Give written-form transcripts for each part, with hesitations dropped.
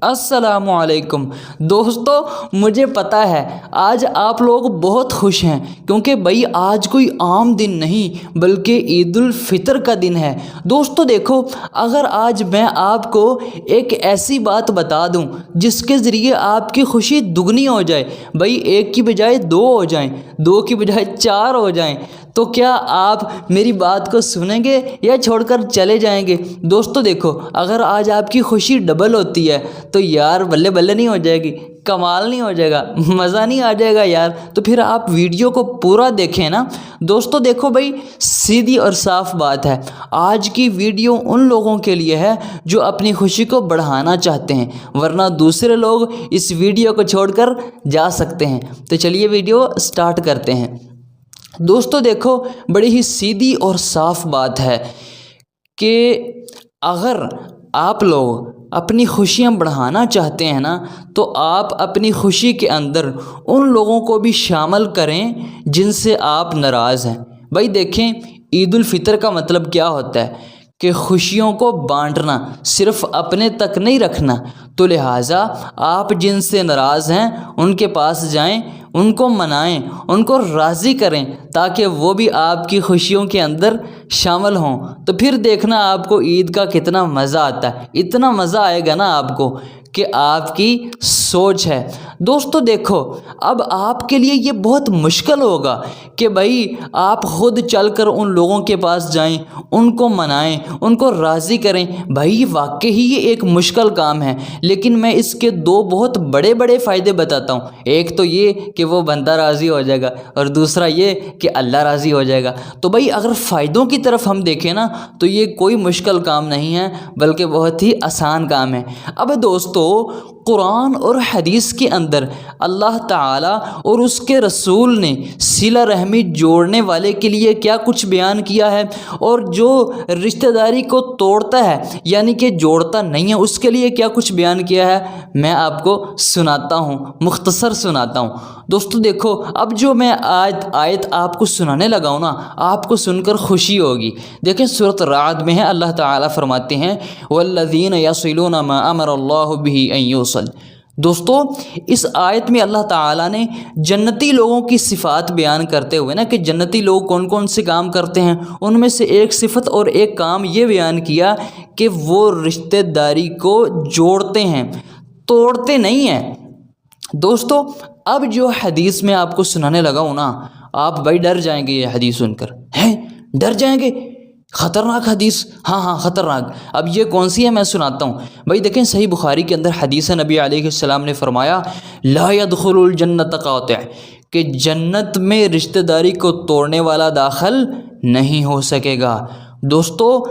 السلام علیکم دوستو، مجھے پتہ ہے آج آپ لوگ بہت خوش ہیں کیونکہ بھائی آج کوئی عام دن نہیں بلکہ عید الفطر کا دن ہے۔ دوستو دیکھو، اگر آج میں آپ کو ایک ایسی بات بتا دوں جس کے ذریعے آپ کی خوشی دگنی ہو جائے، بھائی ایک کی بجائے دو ہو جائیں، دو کی بجائے چار ہو جائیں، تو کیا آپ میری بات کو سنیں گے یا چھوڑ کر چلے جائیں گے؟ دوستو دیکھو، اگر آج آپ کی خوشی ڈبل ہوتی ہے تو یار بلے بلے نہیں ہو جائے گی، کمال نہیں ہو جائے گا، مزہ نہیں آ جائے گا یار؟ تو پھر آپ ویڈیو کو پورا دیکھیں نا۔ دوستو دیکھو بھائی، سیدھی اور صاف بات ہے، آج کی ویڈیو ان لوگوں کے لیے ہے جو اپنی خوشی کو بڑھانا چاہتے ہیں، ورنہ دوسرے لوگ اس ویڈیو کو چھوڑ کر جا سکتے ہیں۔ تو چلیے ویڈیو سٹارٹ کرتے ہیں۔ دوستو دیکھو، بڑی ہی سیدھی اور صاف بات ہے کہ اگر آپ لوگ اپنی خوشیاں بڑھانا چاہتے ہیں نا، تو آپ اپنی خوشی کے اندر ان لوگوں کو بھی شامل کریں جن سے آپ ناراض ہیں۔ بھائی دیکھیں، عید الفطر کا مطلب کیا ہوتا ہے کہ خوشیوں کو بانٹنا، صرف اپنے تک نہیں رکھنا۔ تو لہٰذا آپ جن سے ناراض ہیں ان کے پاس جائیں، ان کو منائیں، ان کو راضی کریں تاکہ وہ بھی آپ کی خوشیوں کے اندر شامل ہوں۔ تو پھر دیکھنا آپ کو عید کا کتنا مزہ آتا ہے، اتنا مزہ آئے گا نا آپ کو کہ آپ کی سوچ ہے۔ دوستو دیکھو، اب آپ کے لیے یہ بہت مشکل ہوگا کہ بھائی آپ خود چل کر ان لوگوں کے پاس جائیں، ان کو منائیں، ان کو راضی کریں۔ بھائی واقعی یہ ایک مشکل کام ہے، لیکن میں اس کے دو بہت بڑے بڑے فائدے بتاتا ہوں۔ ایک تو یہ کہ وہ بندہ راضی ہو جائے گا، اور دوسرا یہ کہ اللہ راضی ہو جائے گا۔ تو بھائی اگر فائدوں کی طرف ہم دیکھیں نا، تو یہ کوئی مشکل کام نہیں ہے بلکہ بہت ہی آسان کام ہے۔ اب دوستو، قرآن اور حدیث کے اندر اللہ تعالیٰ اور اس کے رسول نے صلہ رحمی جوڑنے والے کے لیے کیا کچھ بیان کیا ہے، اور جو رشتہ داری کو توڑتا ہے یعنی کہ جوڑتا نہیں ہے اس کے لیے کیا کچھ بیان کیا ہے، میں آپ کو سناتا ہوں، مختصر سناتا ہوں۔ دوستو دیکھو، اب جو میں آیت آپ کو سنانے لگا ہوں نا، آپ کو سن کر خوشی ہوگی۔ دیکھیں سورۃ رعد میں ہے، اللہ تعالیٰ فرماتے ہیں والذین یصلون ما امر اللہ بہ ان یوصل۔ دوستو اس آیت میں اللہ تعالیٰ نے جنتی لوگوں کی صفات بیان کرتے ہوئے نا، کہ جنتی لوگ کون کون سے کام کرتے ہیں، ان میں سے ایک صفت اور ایک کام یہ بیان کیا کہ وہ رشتہ داری کو جوڑتے ہیں، توڑتے نہیں ہیں۔ دوستو اب جو حدیث میں آپ کو سنانے لگا ہوں نا، آپ بھائی ڈر جائیں گے، یہ حدیث سن کر ہیں ڈر جائیں گے، خطرناک حدیث، ہاں خطرناک۔ اب یہ کون سی ہے میں سناتا ہوں۔ بھائی دیکھیں، صحیح بخاری کے اندر حدیث ہے، نبی علیہ السلام نے فرمایا لا يدخل الجنت قاطع، کہ جنت میں رشتہ داری کو توڑنے والا داخل نہیں ہو سکے گا۔ دوستو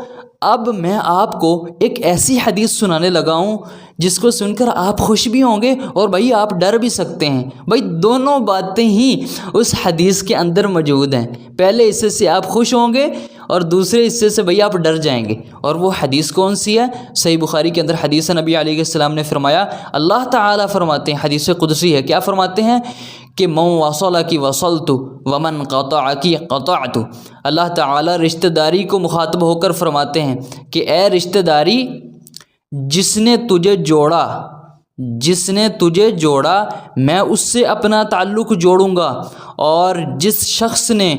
اب میں آپ کو ایک ایسی حدیث سنانے لگا ہوں جس کو سن کر آپ خوش بھی ہوں گے اور بھائی آپ ڈر بھی سکتے ہیں۔ بھائی دونوں باتیں ہی اس حدیث کے اندر موجود ہیں، پہلے حصے سے آپ خوش ہوں گے اور دوسرے حصے سے بھئی آپ ڈر جائیں گے۔ اور وہ حدیث کون سی ہے؟ صحیح بخاری کے اندر حدیث ہے، نبی علیہ السلام نے فرمایا، اللہ تعالیٰ فرماتے ہیں، حدیث قدسی ہے، کیا فرماتے ہیں کہ من وصلک وصلت ومن قطعک قطعت۔ اللہ تعالیٰ رشتہ داری کو مخاطب ہو کر فرماتے ہیں کہ اے رشتہ داری، جس نے تجھے جوڑا میں اس سے اپنا تعلق جوڑوں گا، اور جس شخص نے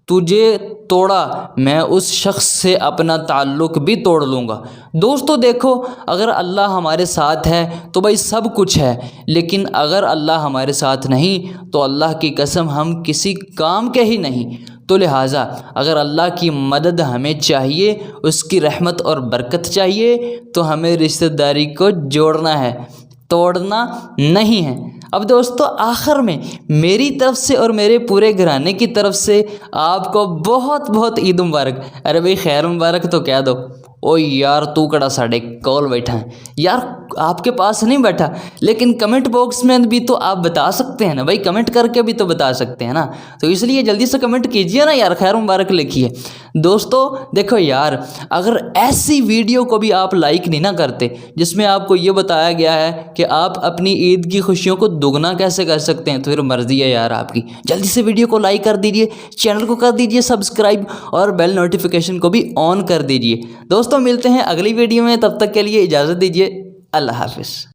تجھے توڑا میں اس شخص سے اپنا تعلق بھی توڑ لوں گا۔ دوستو دیکھو، اگر اللہ ہمارے ساتھ ہے تو بھائی سب کچھ ہے، لیکن اگر اللہ ہمارے ساتھ نہیں تو اللہ کی قسم ہم کسی کام کے ہی نہیں۔ تو لہٰذا اگر اللہ کی مدد ہمیں چاہیے، اس کی رحمت اور برکت چاہیے، تو ہمیں رشتہ داری کو جوڑنا ہے، توڑنا نہیں ہے۔ اب دوستو آخر میں میری طرف سے اور میرے پورے گھرانے کی طرف سے آپ کو بہت بہت عید مبارک۔ ارے بھئی خیر مبارک تو کہہ دو۔ او یار تو کڑا ساڑے کول بیٹھا ہے یار، آپ کے پاس نہیں بیٹھا، لیکن کمنٹ باکس میں بھی تو آپ بتا سکتے ہیں نا بھائی، کمنٹ کر کے بھی تو بتا سکتے ہیں نا، تو اس لیے جلدی سے کمنٹ کیجئے نا یار، خیر مبارک لکھیے۔ دوستو دیکھو یار، اگر ایسی ویڈیو کو بھی آپ لائک نہیں نہ کرتے جس میں آپ کو یہ بتایا گیا ہے کہ آپ اپنی عید کی خوشیوں کو دگنا کیسے کر سکتے ہیں، تو پھر مرضی ہے یار آپ کی، جلدی سے ویڈیو کو لائک کر دیجئے، چینل کو کر دیجئے سبسکرائب، اور بیل نوٹیفیکیشن کو بھی آن کر دیجئے۔ دوستو ملتے ہیں اگلی ویڈیو میں، تب تک کے لیے اجازت دیجیے، اللہ حافظ۔